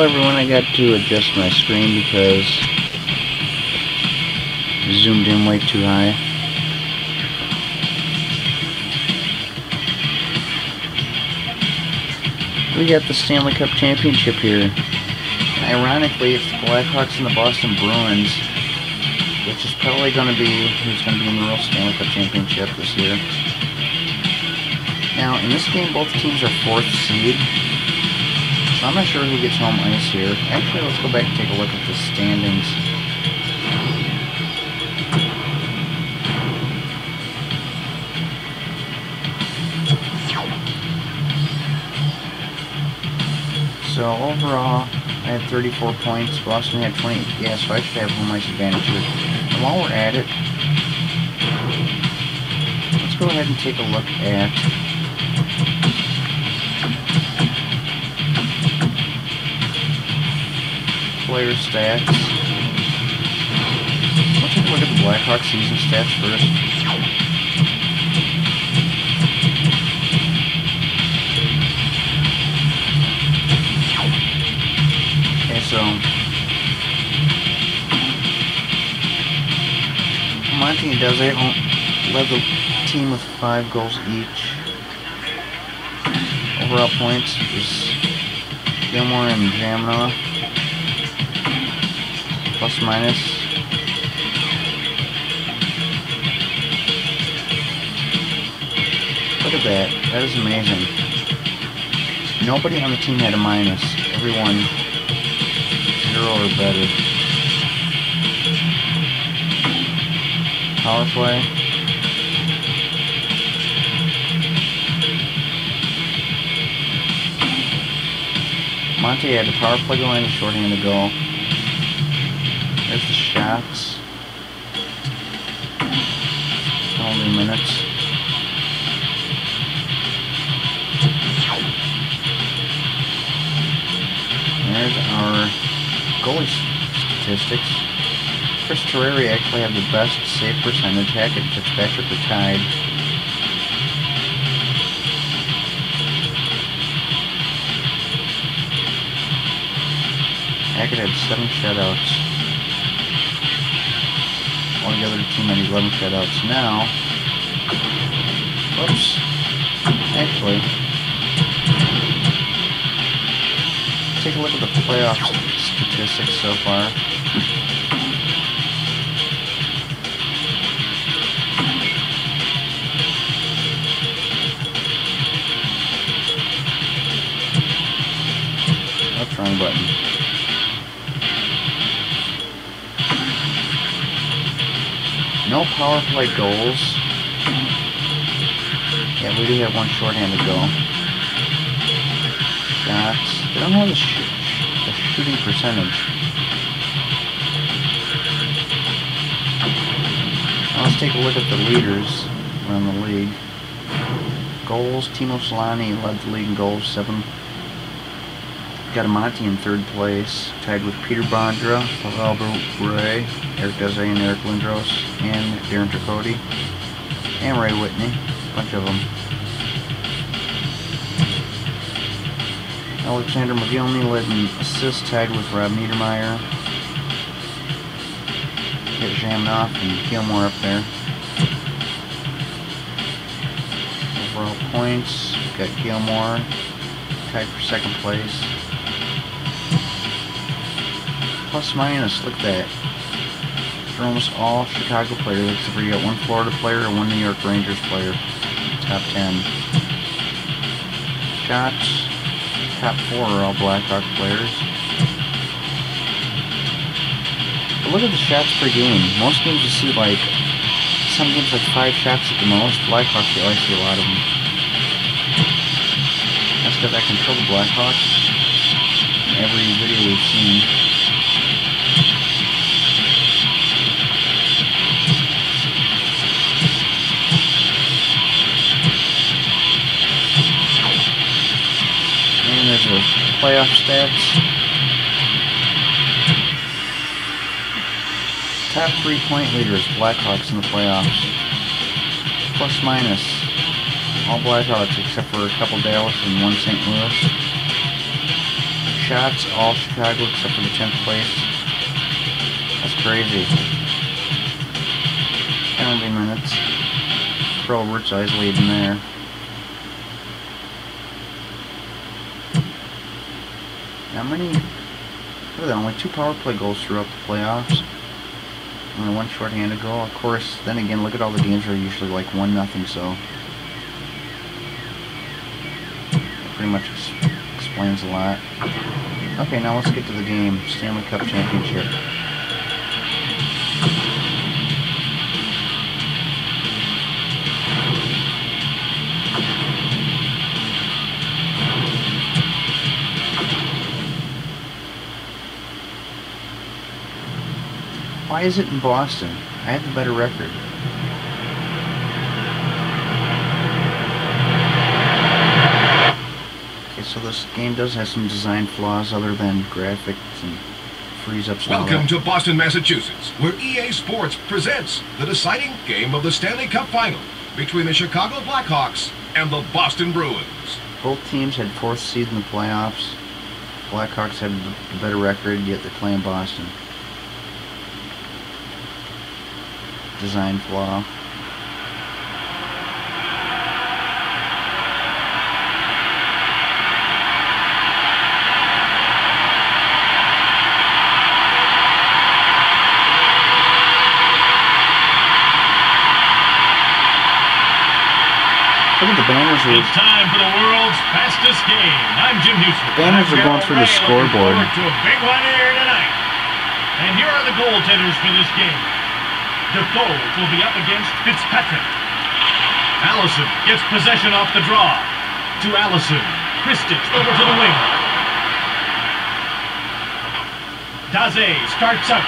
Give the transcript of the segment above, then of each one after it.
everyone, I got to adjust my screen because I zoomed in way too high. We got the Stanley Cup Championship here. Ironically, it's the Blackhawks and the Boston Bruins, which is probably going to be who's going to be in the real Stanley Cup Championship this year. Now, in this game, both teams are 4th seed, so I'm not sure who gets home ice here. Actually, let's go back and take a look at the standings. So overall, I had 34 points. Boston had 20. Yeah, so I should have home ice advantage here. And while we're at it, let's go ahead and take a look at player stats. Let's take a look at the Blackhawks season stats first. So, Monty and Desi led the team with 5 goals each. Overall points is Gilmore and Jamna. Plus minus. Look at that. That is amazing. Nobody on the team had a minus. Everyone 0 or better. Power play. Monte had the power play going, a shorthanded goal. There's the shots. Only minutes. There's our goalie statistics. Chris Terreri actually had the best save percentage. Hackett and Fitzpatrick were tied. Hackett had 7 shutouts. Altogether the team had 11 shutouts. Now, whoops, actually, take a look at the playoff statistics so far. That's wrong button. No power play goals. Yeah, we do have 1 shorthanded goal. Shots. They don't have the shooting percentage. Now let's take a look at the leaders around the league. Goals, Timo Solani led the league in goals, 7. Got Monty in 3rd place, tied with Peter Bondra, Pavel Bure, Eric Dese and Eric Lindros, and Darren Tricoti, and Ray Whitney, a bunch of them. Alexander Mogilny led in assists, tied with Rob Niedermeyer. Get Jamnoff and Gilmore up there. Overall points, got Gilmore tied for 2nd place. Plus minus, look at that. They're almost all Chicago players, except for you got 1 Florida player and 1 New York Rangers player. Top 10. Shots. Top 4 are all Blackhawk players. But look at the shots per game. Most games you see like, some games like 5 shots at the most. Blackhawks, you always see a lot of them. That's because I control the Blackhawks in every video we've seen. And there's the playoff stats. Top 3-point leaders, Blackhawks in the playoffs. Plus minus. All Blackhawks except for a couple Dallas and 1 St. Louis. shots, all Chicago except for the 10th place. That's crazy. Penalty minutes. Robert's eyes leading there. How many? Look at that, only 2 power play goals throughout the playoffs. Only 1 shorthanded goal. Of course, then again, look at all the games are usually like 1-0, so that pretty much explains a lot. Okay, now let's get to the game. Stanley Cup Championship. Why is it in Boston? I have the better record. Okay, so this game does have some design flaws other than graphics and freeze-ups. Welcome to Boston, Massachusetts, where EA Sports presents the deciding game of the Stanley Cup Final between the Chicago Blackhawks and the Boston Bruins. Both teams had 4th seed in the playoffs. Blackhawks had the better record, yet they're playing Boston. Design flaw. Look at the banners. It's time for the world's fastest game. I'm Jim Houston. Banners are going through the scoreboard. To a big one here tonight. And here are the goaltenders for this game. Defoe will be up against Fitzpatrick. Allison gets possession off the draw. To Allison. Kristich over to the wing. Daze starts out.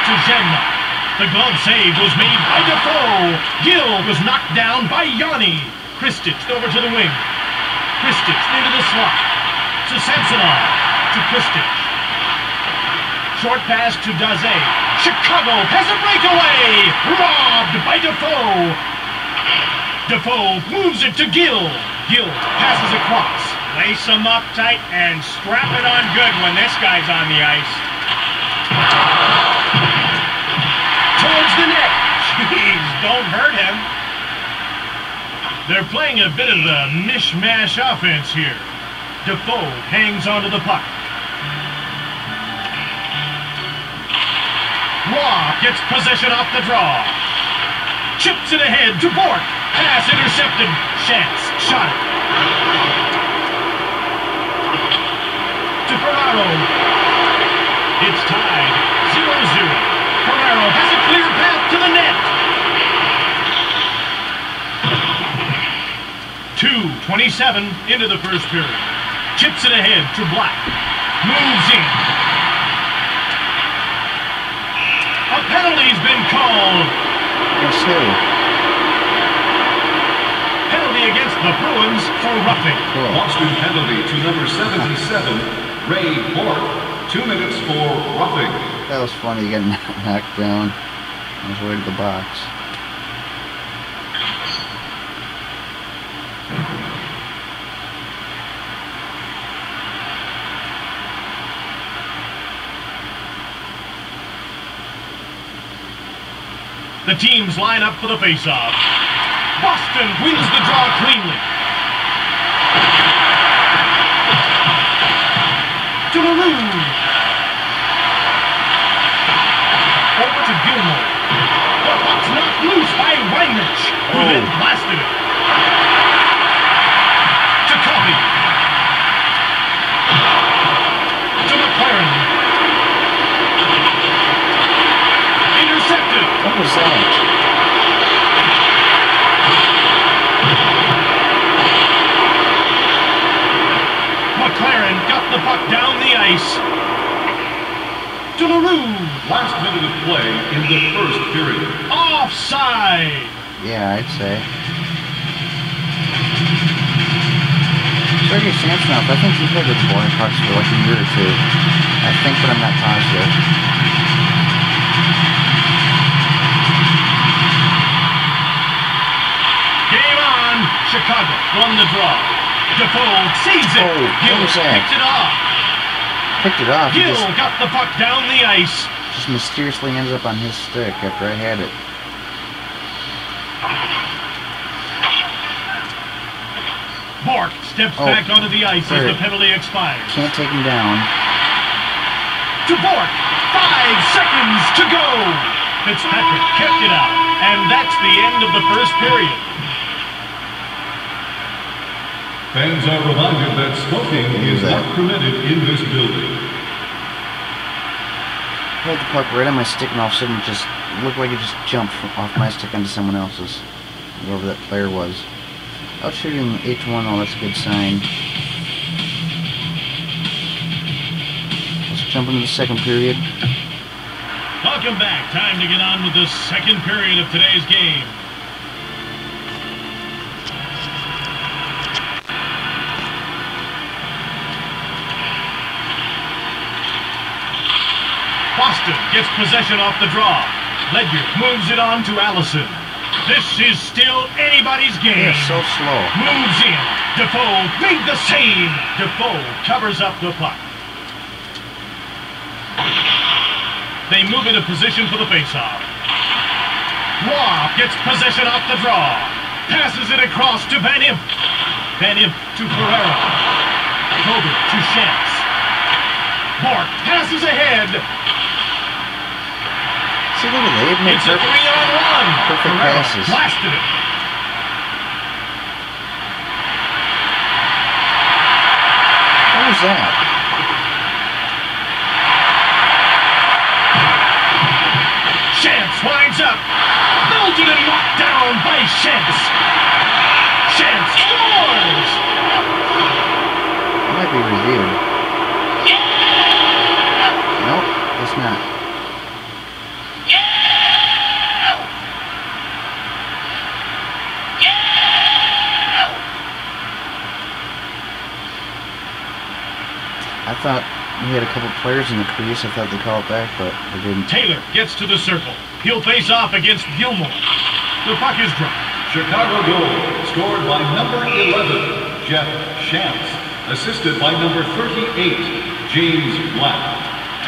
To Zhenma. The glove save was made by Defoe. Gill was knocked down by Yanni. Kristich over to the wing. Kristich into the slot. To Samsonov. To Kristich. Short pass to Daze. Chicago has a breakaway. Robbed by Defoe. Defoe moves it to Gill. Gill passes across. Lace him up tight and strap it on good when this guy's on the ice. Towards the net. Jeez, don't hurt him. They're playing a bit of a mishmash offense here. Defoe hangs onto the puck. Roy gets possession off the draw. Chips it ahead to Bork. Pass intercepted. Chance shot it. To Ferraro. It's tied 0-0. Ferraro has a clear path to the net. 2:27 into the first period. Chips it ahead to Black. Moves in. A penalty's been called. Yes, who? Penalty against the Bruins for roughing. Cool. Boston penalty to number 77, Ray Bork. 2 minutes for roughing. That was funny, getting knocked down on his way to the box. The teams line up for the faceoff. Boston wins the draw cleanly. To Maroon. Over to Gilmore. The puck's knocked loose by Weinrich, who then blasted it. To Covey. To McLaren. Intercepted. What was that? McLaren got the puck down the ice. To LaRue. Last minute of play in the first period. Offside. Yeah, I'd say. Sergei Samsonov, I think he played with the Blackhawks for like a year or two. I think, but I'm not positive. Game on. Chicago won the draw. Defoe sees it. Oh, Gill what was that? picked it off. Picked it off. He Gill just got the puck down the ice. mysteriously ended up on his stick after I had it. Bork steps back onto the ice as the penalty expires. Can't take him down. To Bork. 5 seconds to go. Fitzpatrick kept it out. And that's the end of the first period. Fans are reminded that smoking is not permitted in this building. I had the puck right on my stick, and all of a sudden it just looked like it just jumped off my stick onto someone else's, whoever that player was. Out shooting 8-1, oh, that's a good sign. Let's jump into the second period. Welcome back. Time to get on with the second period of today's game. Boston gets possession off the draw. Ledyard moves it on to Allison. This is still anybody's game. Yeah, so slow. Moves in. Defoe made the save. Defoe covers up the puck. They move into position for the faceoff. Roy gets possession off the draw. Passes it across to Van Imp. Van Imp to Ferrero. Kober to Shantz. Bork passes ahead. See, look at that. It's a 3-on-1. Perfect Ferrero passes. blasted it. What was that? Shantz winds up. Belted and knocked down by Shantz. Shantz scores! It might be reviewed. Nope, it's not. I thought we had a couple players in the crease. I thought they called it back, but they didn't. Taylor gets to the circle. He'll face off against Gilmore. The puck is dropped. Chicago goal scored by number 11, Jeff Shantz, assisted by number 38, James Black.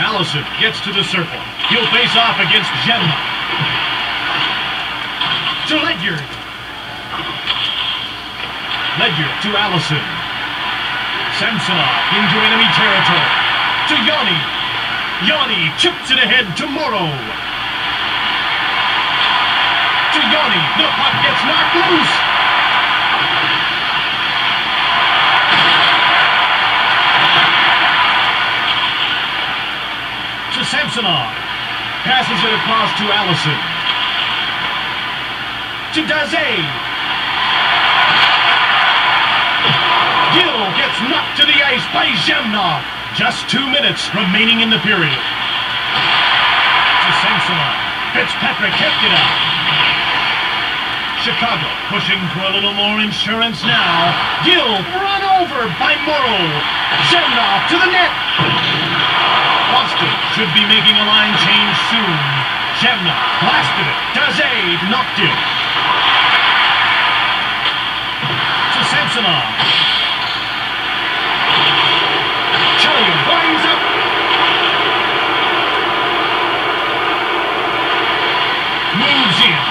Allison gets to the circle. He'll face off against Gemma. To Ledyard. Ledyard to Allison. Samsonov into enemy territory. To Yanni. Yanni chips it ahead to Morrow. To Yanni. The puck gets knocked loose. To Samsonov. Passes it across to Allison. To Daze. Gill gets knocked to the ice by Zemnov. Just 2 minutes remaining in the period. To Samsonov. Fitzpatrick kept it out. Chicago pushing for a little more insurance now. Gill run over by Morrow. Zemnov to the net. Boston should be making a line change soon. Zemnov blasted it. Daze knocked it. To Samsonov. Chillian winds up. Moves in.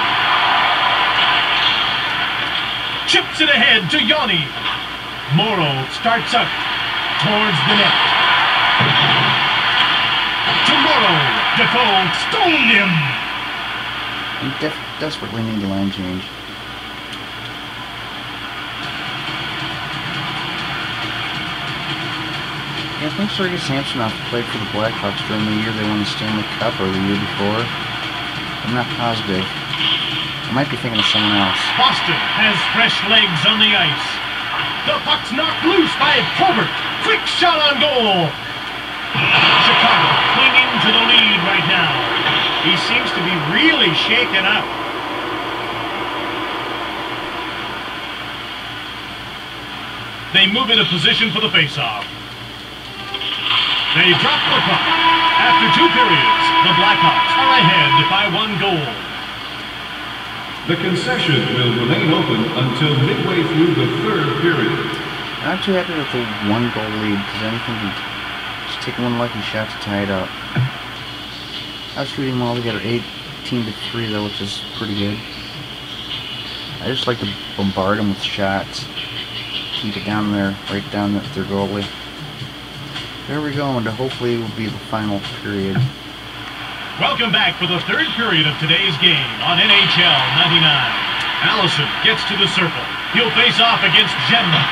Chips it ahead to Yanni. Morrow starts up towards the net. To Morrow. Defoe stoned him. We desperately need a line change. I think Sergei Samsonov played for the Blackhawks during the year they won the Stanley Cup or the year before. I'm not positive. I might be thinking of someone else. Boston has fresh legs on the ice. The puck's knocked loose by Probert. Quick shot on goal. Chicago clinging to the lead right now. He seems to be really shaken up. They move into position for the faceoff. They drop the puck. After 2 periods, the Blackhawks are ahead by 1 goal. The concession will remain open until midway through the third period. Not too happy with the 1-goal lead, because anything can just take one lucky shot to tie it up. I was shooting them all together 18-3 though, which is pretty good. I just like to bombard them with shots. Keep it down there, right down at their goalie. There we go, and hopefully it will be the final period. Welcome back for the third period of today's game on NHL99. Allison gets to the circle. He'll face off against Zemna.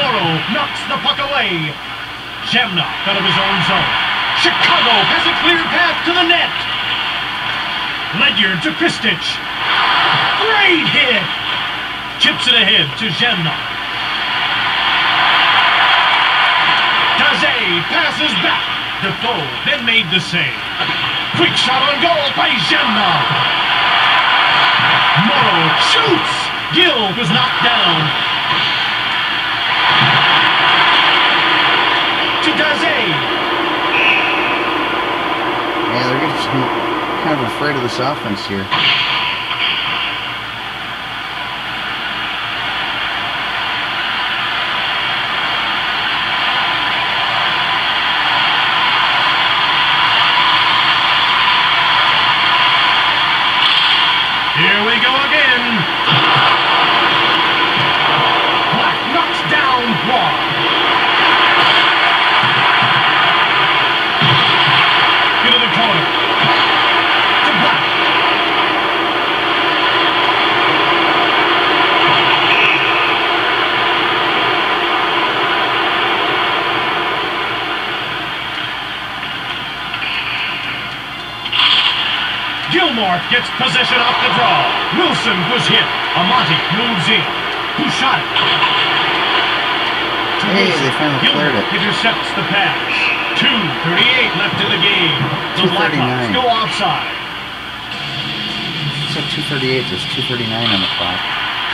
Morrow knocks the puck away. Zemna out of his own zone. Chicago has a clear path to the net. Ledyard to Kristic. Great hit. Chips it ahead to Zemna. Daze passes back. Defoe then made the save. Quick shot on goal by Zemna. Morrow shoots! Gill was knocked down. To Daze. Yeah, they're getting kind of afraid of this offense here. Here we go again. Black knocks down Wall. Into the corner. To Black. Gilmore gets possession off the draw. Wilson was hit. Amati moves in. Who shot it? Hey, they finally cleared it. Intercepts the pass. 2:38 left in the game. The Blackhawks go offside. It's at 2:38. There's 2:39 on the clock.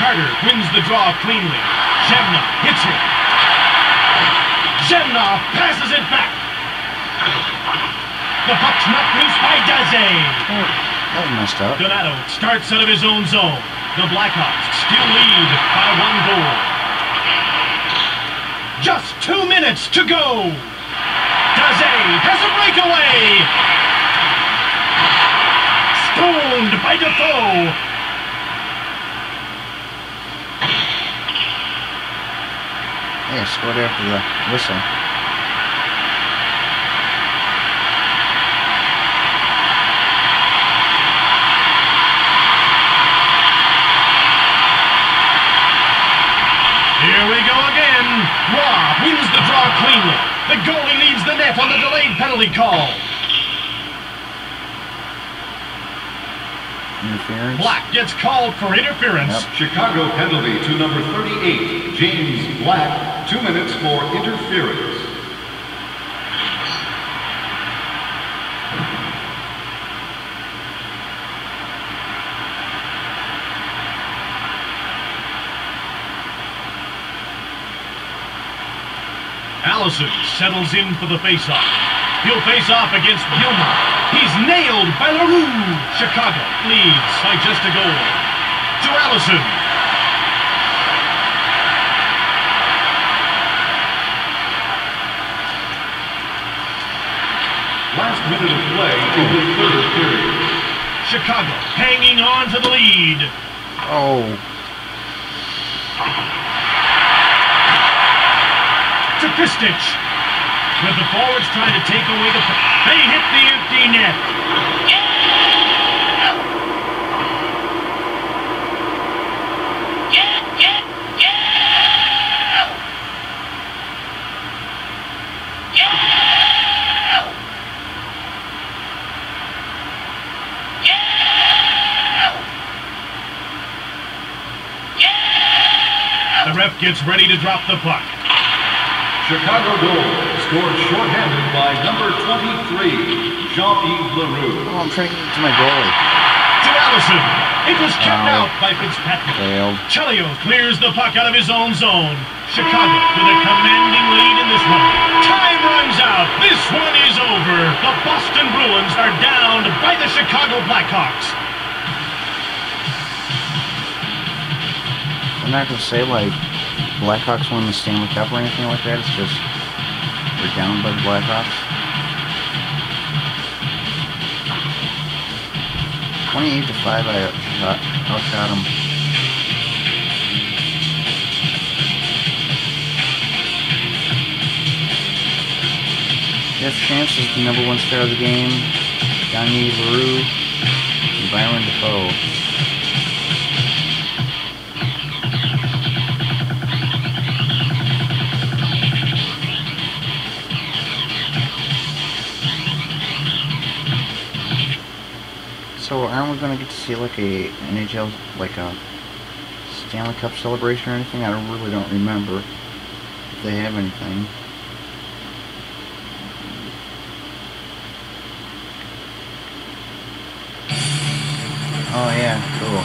Carter wins the draw cleanly. Zemna hits it. Zemna passes it back. The puck's knocked loose by Daze. That was messed up. Donato starts out of his own zone. The Blackhawks still lead by 1 goal. Just 2 minutes to go. Daze has a breakaway. Stoned by Defoe. Yeah, scored after the whistle. Here we go again. Robb wins the draw cleanly. The goalie leaves the net on the delayed penalty call. Interference. Black gets called for interference. Yep. Chicago penalty to number 38, James Black. 2 minutes for interference. Allison settles in for the faceoff. He'll face off against Gilmore. He's nailed by LaRue. Chicago leads by just a goal. To Allison. Last minute of play in the third period. Chicago hanging on to the lead. Oh. To Kristic. With the forwards trying to take away the puck. They hit the empty net. The ref gets ready to drop the puck. Chicago goal scored shorthanded by number 23, Jean-Yves Leroux. Oh, I'm trying to get it to my goalie. To Allison. It was kept out by Fitzpatrick. Failed. Chelios clears the puck out of his own zone. Chicago with a commanding lead in this one. Time runs out. This one is over. The Boston Bruins are downed by the Chicago Blackhawks. I'm not going to say, like, Blackhawks win the Stanley Cup or anything like that. It's just they're down by the Blackhawks. 28-5, I outshot them. Jeff Chance is the #1 star of the game. Johnny LaRue and Byron Defoe. So aren't we going to get to see like a NHL, like a Stanley Cup celebration or anything? I really don't remember if they have anything. Oh yeah, cool.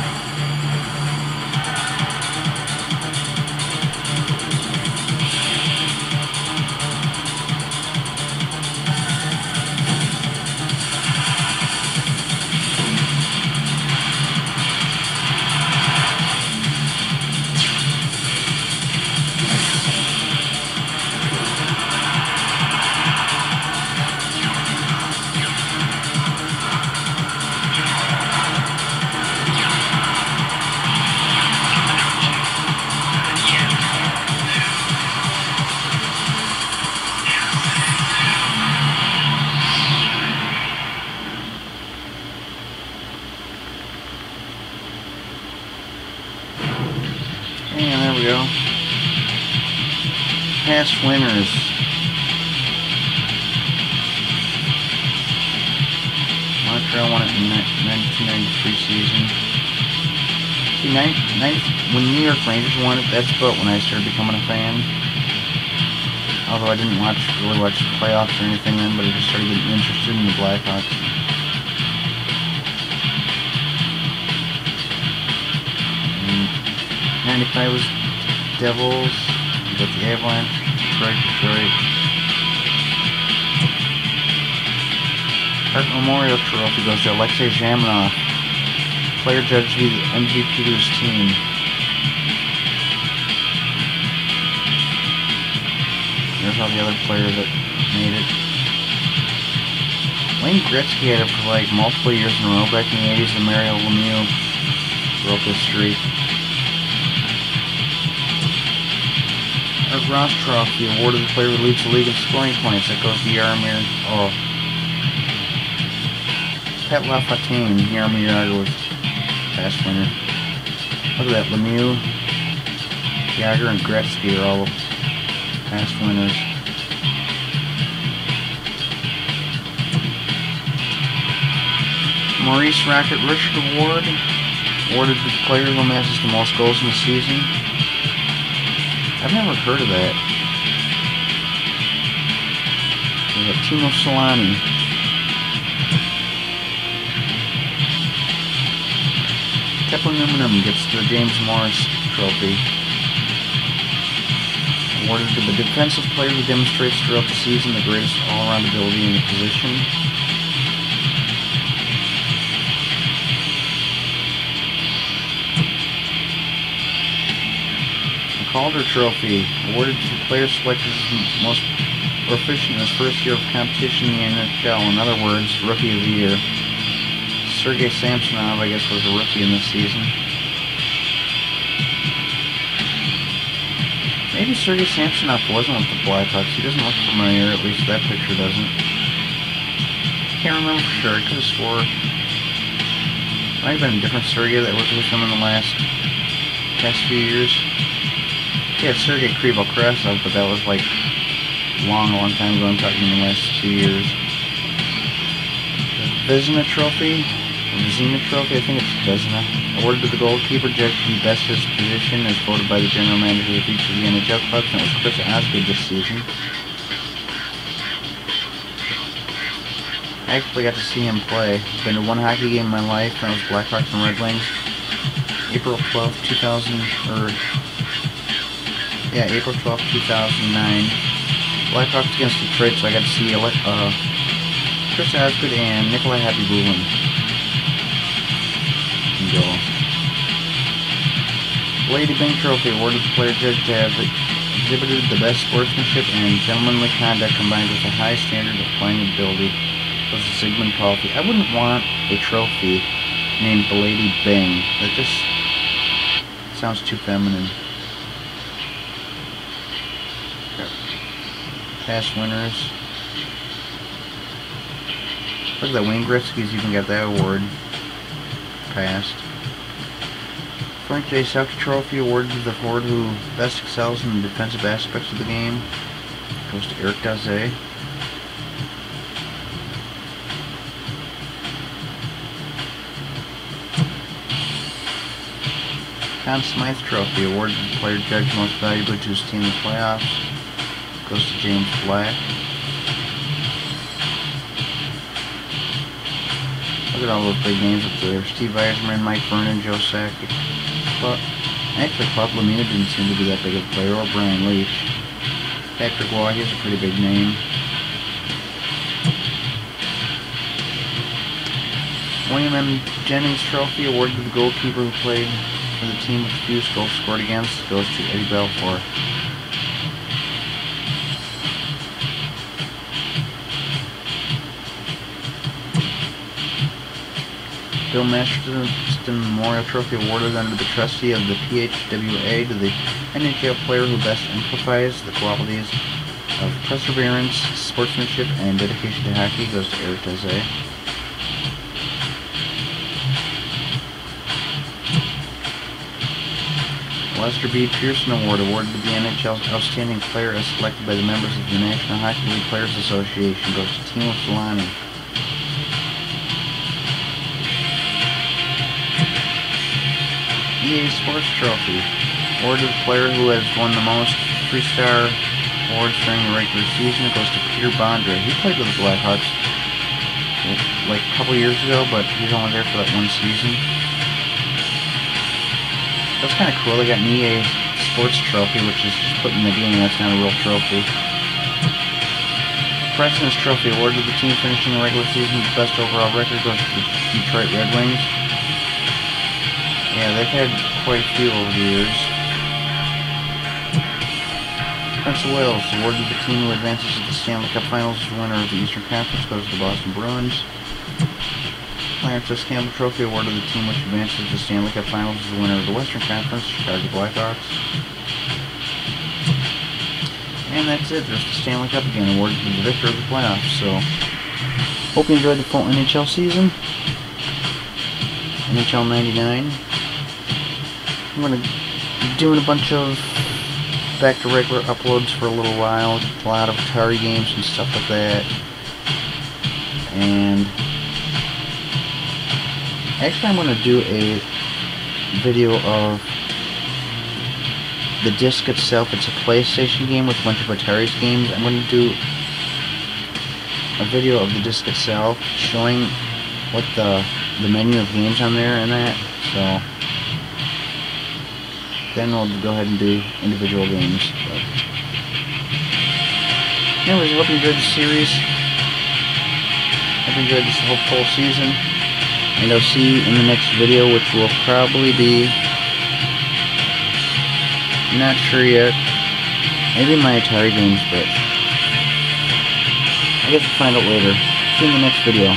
And there we go. Past winners. Montreal won it in the 1993 season. See, when New York Rangers won it, that's about when I started becoming a fan. Although I didn't really watch the playoffs or anything then, but I just started getting interested in the Blackhawks. And 95 was Devils. You got the Avalanche, Detroit. Hart Memorial Trophy goes to Alexei Zhamnov. Player judged to be the MVP to his team. There's all the other players that made it. Wayne Gretzky had it for like multiple years in a row back in the 80s, and Mario Lemieux broke his streak. Our Ross Trophy awarded the player who leads the league in scoring points. That goes to Jaromir. Oh, Pat LaFontaine. Jaromir Jagr was past winner. Look at that, Lemieux, Jagr, and Gretzky are all past winners. Maurice Rocket Richard Award, awarded to the player who amasses the most goals in the season. I've never heard of that. We got Timo Solani. Kepler-Numenum gets the James Morris Trophy. Awarded to the defensive player who demonstrates throughout the season the greatest all-around ability in the position. Calder Trophy, awarded to the player selected as most proficient in his first year of competition in the NHL. In other words, Rookie of the Year. Sergei Samsonov, I guess, was a rookie in this season. Maybe Sergei Samsonov wasn't with the Blackhawks. He doesn't look familiar, at least that picture doesn't. Can't remember for sure. I could have swore. Might have been a different Sergei that was with him in the past few years. Yeah, Sergei Krivokrasov, but that was like long time ago. I'm talking in the last 2 years. The Vezina Trophy, I think it's Vezina, awarded to the goalkeeper judged to be best at his position as voted by the general manager of each of the NHL clubs, and it was Chris Osgood this season. I actually got to see him play. I've been to one hockey game in my life, and it was Blackhawks and Red Wings. April 12th, 2009. Blackhawks against Detroit, so I got to see Chris Osgood and Nikolai Happy-Bulin go. Lady Bing Trophy awarded the player judge to have exhibited the best sportsmanship and gentlemanly conduct combined with a high standard of playing ability. Was the Sigmund Coffey. I wouldn't want a trophy named the Lady Bing. That just sounds too feminine. Past winners. Look at that, Wayne Gretzky's even got that award. Past. Frank J. Selke Trophy awarded to the forward who best excels in the defensive aspects of the game. Goes to Eric Daze. Conn Smythe Trophy awarded to the player judged most valuable to his team in the playoffs. Goes to James Black. Look at all those big names up there. Steve Yzerman, Mike Vernon, Joe Sakic. But actually, Claude Lamina didn't seem to be that big of a player, or Brian Leach. Patrick Waugh, he's a pretty big name. William M. Jennings Trophy awarded to the goalkeeper who played for the team with the fewest goals scored against. Goes to Eddie Belfour. Bill Masterton Memorial Trophy awarded under the trustee of the PHWA to the NHL player who best exemplifies the qualities of perseverance, sportsmanship, and dedication to hockey. Goes to Eric Daze. Lester B. Pearson Award awarded to the NHL's Outstanding Player as selected by the members of the National Hockey League Players Association. Goes to Timo Solani. EA Sports Trophy awarded to the player who has won the most 3-star awards during the regular season. It goes to Peter Bondra. He played with the Blackhawks like a couple years ago, but he's only there for that one season. That's kind of cool. They got an EA Sports Trophy, which is just put in the game. That's not a real trophy. President's Trophy awarded to the team finishing the regular season with the best overall record. Goes to the Detroit Red Wings. Yeah, they've had quite a few over the years. Prince of Wales awarded to the team who advances to the Stanley Cup Finals as winner of the Eastern Conference. Goes to the Boston Bruins. Clarence S. Campbell Trophy awarded to the team which advances to the Stanley Cup Finals as the winner of the Western Conference, Chicago Blackhawks. And that's it. There's the Stanley Cup again, awarded to the victor of the playoffs. So, hope you enjoyed the full NHL season. NHL99. I'm going to be doing a bunch of back to regular uploads for a little while. A lot of Atari games and stuff like that. And actually I'm going to do a video of the disc itself. It's a PlayStation game with a bunch of Atari's games. I'm going to do a video of the disc itself showing what the menu of games on there and that. So then we'll go ahead and do individual games. But anyways, I hope you enjoyed the series. I hope you enjoyed this whole full season. And I'll see you in the next video, which will probably be, not sure yet, maybe my Atari games, but I guess we'll find out later. See you in the next video.